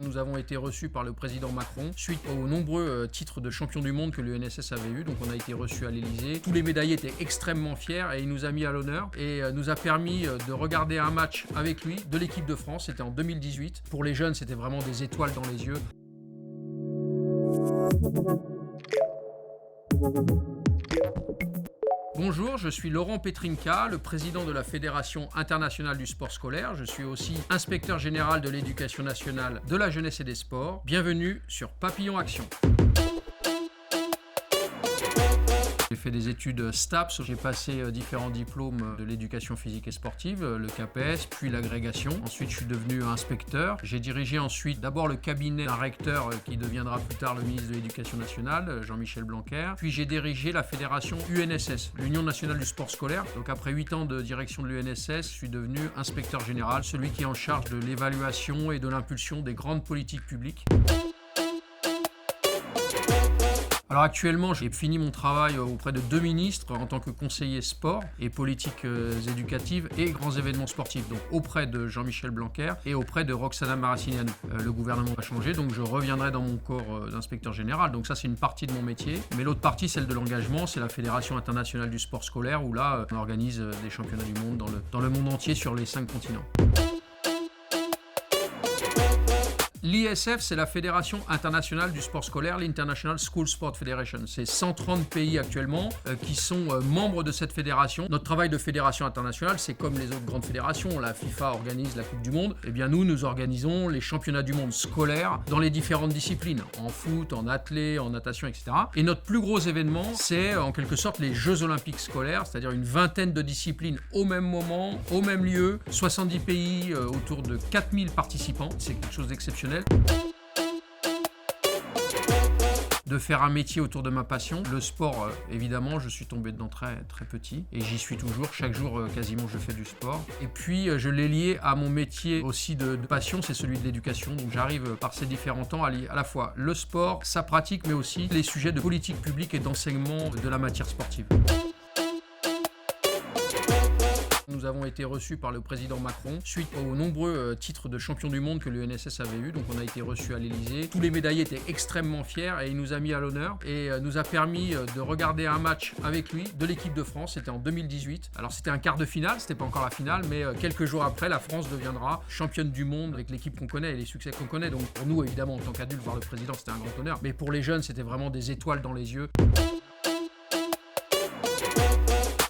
Nous avons été reçus par le président Macron suite aux nombreux titres de champion du monde que l'UNSS avait eu. Donc on a été reçus à l'Elysée. Tous les médaillés étaient extrêmement fiers et il nous a mis à l'honneur et nous a permis de regarder un match avec lui de l'équipe de France. C'était en 2018. Pour les jeunes, c'était vraiment des étoiles dans les yeux. Bonjour, je suis Laurent Petrinka, le président de la Fédération internationale du sport scolaire. Je suis aussi inspecteur général de l'éducation nationale, de la jeunesse et des sports. Bienvenue sur Papillon Action. J'ai fait des études STAPS, j'ai passé différents diplômes de l'éducation physique et sportive, le CAPES, puis l'agrégation. Ensuite, je suis devenu inspecteur. J'ai dirigé ensuite d'abord le cabinet d'un recteur qui deviendra plus tard le ministre de l'Éducation nationale, Jean-Michel Blanquer. Puis j'ai dirigé la fédération UNSS, l'Union nationale du sport scolaire. Donc après 8 ans de direction de l'UNSS, je suis devenu inspecteur général, celui qui est en charge de l'évaluation et de l'impulsion des grandes politiques publiques. Alors actuellement, j'ai fini mon travail auprès de 2 ministres en tant que conseiller sport et politiques éducatives et grands événements sportifs. Donc auprès de Jean-Michel Blanquer et auprès de Roxana Maracineanu. Le gouvernement a changé, donc je reviendrai dans mon corps d'inspecteur général. Donc ça, c'est une partie de mon métier. Mais l'autre partie, celle de l'engagement, c'est la Fédération internationale du sport scolaire où là, on organise des championnats du monde dans le monde entier sur les 5 continents. L'ISF, c'est la Fédération internationale du sport scolaire, l'International School Sport Federation. C'est 130 pays actuellement qui sont membres de cette fédération. Notre travail de fédération internationale, c'est comme les autres grandes fédérations. La FIFA organise la Coupe du Monde. Eh bien, nous organisons les championnats du monde scolaires dans les différentes disciplines, en foot, en athlé, en natation, etc. Et notre plus gros événement, c'est en quelque sorte les Jeux Olympiques scolaires, c'est-à-dire une vingtaine de disciplines au même moment, au même lieu, 70 pays, autour de 4000 participants. C'est quelque chose d'exceptionnel. De faire un métier autour de ma passion. Le sport, évidemment, je suis tombé dedans très, très petit et j'y suis toujours. Chaque jour, quasiment, je fais du sport. Et puis, je l'ai lié à mon métier aussi de passion, c'est celui de l'éducation. Donc, j'arrive par ces différents temps à lier à la fois le sport, sa pratique, mais aussi les sujets de politique publique et d'enseignement de la matière sportive. Nous avons été reçus par le président Macron suite aux nombreux titres de champion du monde que l'UNSS avait eu. Donc on a été reçus à l'Elysée. Tous les médaillés étaient extrêmement fiers et il nous a mis à l'honneur et nous a permis de regarder un match avec lui de l'équipe de France. C'était en 2018. Alors c'était un quart de finale, c'était pas encore la finale, mais quelques jours après, la France deviendra championne du monde avec l'équipe qu'on connaît et les succès qu'on connaît. Donc pour nous, évidemment, en tant qu'adultes, voir le président, c'était un grand honneur. Mais pour les jeunes, c'était vraiment des étoiles dans les yeux.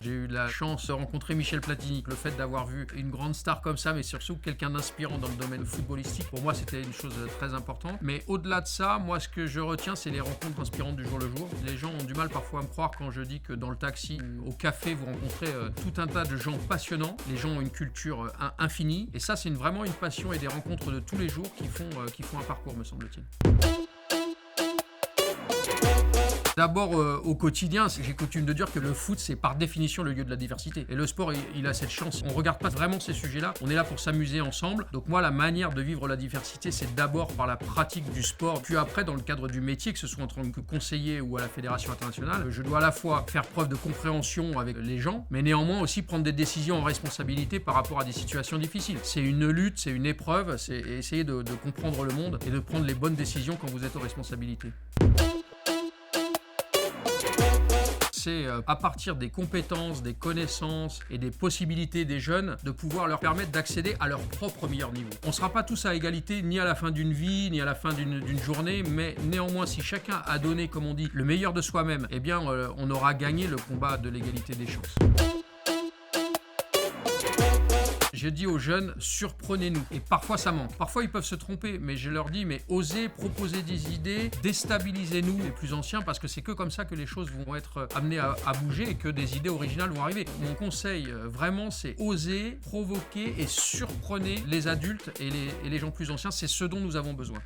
J'ai eu la chance de rencontrer Michel Platini. Le fait d'avoir vu une grande star comme ça, mais surtout quelqu'un d'inspirant dans le domaine footballistique, pour moi, c'était une chose très importante. Mais au-delà de ça, moi, ce que je retiens, c'est les rencontres inspirantes du jour le jour. Les gens ont du mal parfois à me croire quand je dis que dans le taxi, au café, vous rencontrez tout un tas de gens passionnants. Les gens ont une culture infinie. Et ça, c'est vraiment une passion et des rencontres de tous les jours qui font un parcours, me semble-t-il. D'abord, au quotidien, j'ai coutume de dire que le foot, c'est par définition le lieu de la diversité. Et le sport, il a cette chance. On ne regarde pas vraiment ces sujets-là. On est là pour s'amuser ensemble. Donc moi, la manière de vivre la diversité, c'est d'abord par la pratique du sport. Puis après, dans le cadre du métier, que ce soit en tant que conseiller ou à la Fédération internationale, je dois à la fois faire preuve de compréhension avec les gens, mais néanmoins aussi prendre des décisions en responsabilité par rapport à des situations difficiles. C'est une lutte, c'est une épreuve, c'est essayer de comprendre le monde et de prendre les bonnes décisions quand vous êtes aux responsabilités. C'est à partir des compétences, des connaissances et des possibilités des jeunes de pouvoir leur permettre d'accéder à leur propre meilleur niveau. On ne sera pas tous à égalité ni à la fin d'une vie, ni à la fin d'une journée, mais néanmoins, si chacun a donné, comme on dit, le meilleur de soi-même, eh bien, on aura gagné le combat de l'égalité des chances. Je dis aux jeunes, surprenez-nous. Et parfois ça manque. Parfois ils peuvent se tromper, mais je leur dis, mais osez proposer des idées, déstabilisez-nous les plus anciens, parce que c'est que comme ça que les choses vont être amenées à bouger et que des idées originales vont arriver. Mon conseil, vraiment, c'est oser, provoquer et surprenez les adultes et les gens plus anciens. C'est ce dont nous avons besoin.